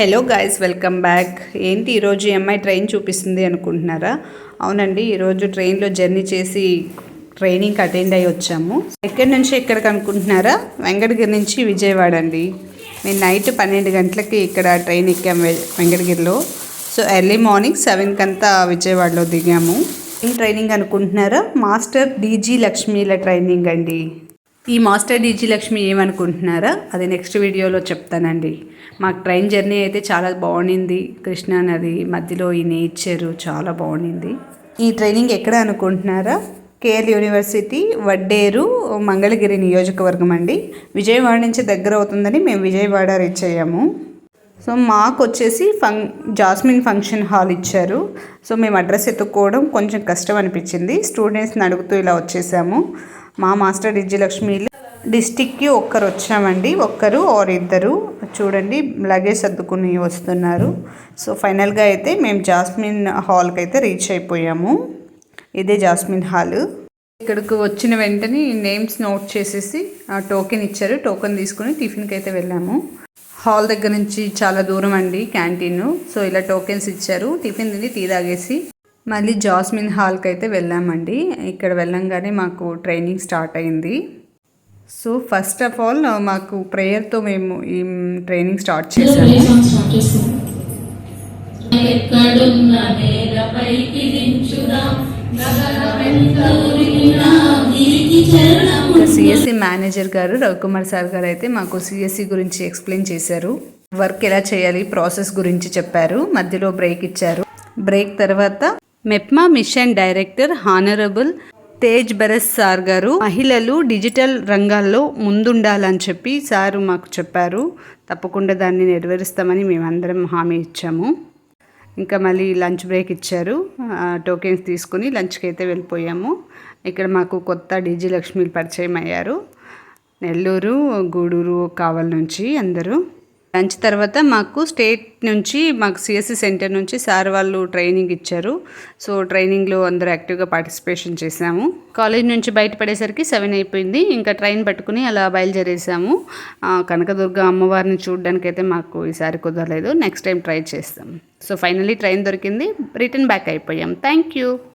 Hello guys, welcome back. ఏంటి ఈరోజు అమ్మాయి ట్రైన్ చూపిస్తుంది అనుకుంటున్నారా? అవునండి, ఈరోజు ట్రైన్లో జర్నీ చేసి ట్రైనింగ్కి అటెండ్ అయ్యి వచ్చాము. ఎక్కడి నుంచి ఎక్కడికి అనుకుంటున్నారా? వెంకటగిరి నుంచి విజయవాడ అండి. మేము నైట్ 12 గంటలకి ఇక్కడ ట్రైన్ ఎక్కాము వెంకటగిరిలో. సో ఎర్లీ మార్నింగ్ 7 కంతా విజయవాడలో దిగాము. ఏం ట్రైనింగ్ అనుకుంటున్నారా? మాస్టర్ డీజీ లక్ష్మీల ట్రైనింగ్ అండి. ఈ మాస్టర్ డీజీ లక్ష్మి ఏమనుకుంటున్నారా? అది నెక్స్ట్ వీడియోలో చెప్తానండి. మాకు ట్రైన్ జర్నీ అయితే చాలా బాగుండింది. కృష్ణా నది మధ్యలో ఈ నేచరు చాలా బాగుండింది. ఈ ట్రైనింగ్ ఎక్కడ అనుకుంటున్నారా? కేఎల్ యూనివర్సిటీ, వడ్డేరు, మంగళగిరి నియోజకవర్గం అండి. విజయవాడ నుంచి దగ్గర అవుతుందని మేము విజయవాడ రీచ్ అయ్యాము. సో మాకు వచ్చేసి జాస్మిన్ ఫంక్షన్ హాల్ ఇచ్చారు. సో మేము అడ్రస్ ఎత్తుక్కోవడం కొంచెం కష్టం అనిపించింది. స్టూడెంట్స్ని అడుగుతూ ఇలా వచ్చేసాము. మా మాస్టర్ విజయలక్ష్మి డిస్టిక్కి ఒక్కరు వచ్చామండి, ఒక్కరు ఆర్ ఇద్దరు. చూడండి, లగేజ్ సర్దుకుని వస్తున్నారు. సో ఫైనల్గా అయితే మేము జాస్మిన్ హాల్కి అయితే రీచ్ అయిపోయాము. ఇదే జాస్మిన్ హాల్. ఇక్కడికి వచ్చిన వెంటనే నేమ్స్ నోట్ చేసేసి టోకెన్ ఇచ్చారు. టోకెన్ తీసుకుని టిఫిన్కి అయితే వెళ్ళాము. హాల్ దగ్గర నుంచి చాలా దూరం అండి క్యాంటీన్. సో ఇలా టోకెన్స్ ఇచ్చారు. టిఫిన్ తిని టీ తాగేసి మళ్ళీ జాస్మిన్ హాల్కి అయితే వెళ్ళామండి. ఇక్కడ వెళ్ళంగానే మాకు ట్రైనింగ్ స్టార్ట్ అయింది. సో ఫస్ట్ ఆఫ్ ఆల్ మాకు ప్రేయర్తో మేము ఈ ట్రైనింగ్ స్టార్ట్ చేసాము. సిఎస్సి మేనేజర్ గారు రవికుమార్ సార్ గారు అయితే మాకు సిఎస్సి గురించి ఎక్స్ప్లెయిన్ చేశారు. వర్క్ ఎలా చేయాలి, ప్రాసెస్ గురించి చెప్పారు. మధ్యలో బ్రేక్ ఇచ్చారు. బ్రేక్ తర్వాత MEPMA mission director honourable Tej burst sir గారు మహిళలు డిజిటల్ రంగాల్లో ముందుండాలని చెప్పి సారు మాకు చెప్పారు. తప్పకుండా దాన్ని నెరవేరుస్తామని మేమందరం హామీ ఇచ్చాము. ఇంకా మళ్ళీ లంచ్ బ్రేక్ ఇచ్చారు. టోకెన్స్ తీసుకుని లంచ్కి అయితే వెళ్ళిపోయాము. ఇక్కడ మాకు కొత్త డీజీ లక్ష్మీలు పరిచయం అయ్యారు. నెల్లూరు, గూడూరు, కావల్ నుంచి అందరూ. లంచ్ తర్వాత మాకు స్టేట్ నుంచి మాకు సిఎస్సి సెంటర్ నుంచి సార్ వాళ్ళు ట్రైనింగ్ ఇచ్చారు. సో ట్రైనింగ్లో అందరూ యాక్టివ్గా పార్టిసిపేషన్ చేసాము. కాలేజ్ నుంచి బయటపడేసరికి 7 అయిపోయింది. ఇంకా ట్రైన్ పట్టుకుని అలా బయలుదేరేసాము. కనకదుర్గ అమ్మవారిని చూడడానికి అయితే మాకు ఈసారి కుదరలేదు. నెక్స్ట్ టైం ట్రై చేస్తాం. సో ఫైనల్లీ ట్రైన్ దొరికింది. రిటర్న్ బ్యాక్ అయిపోయాం. Thank you.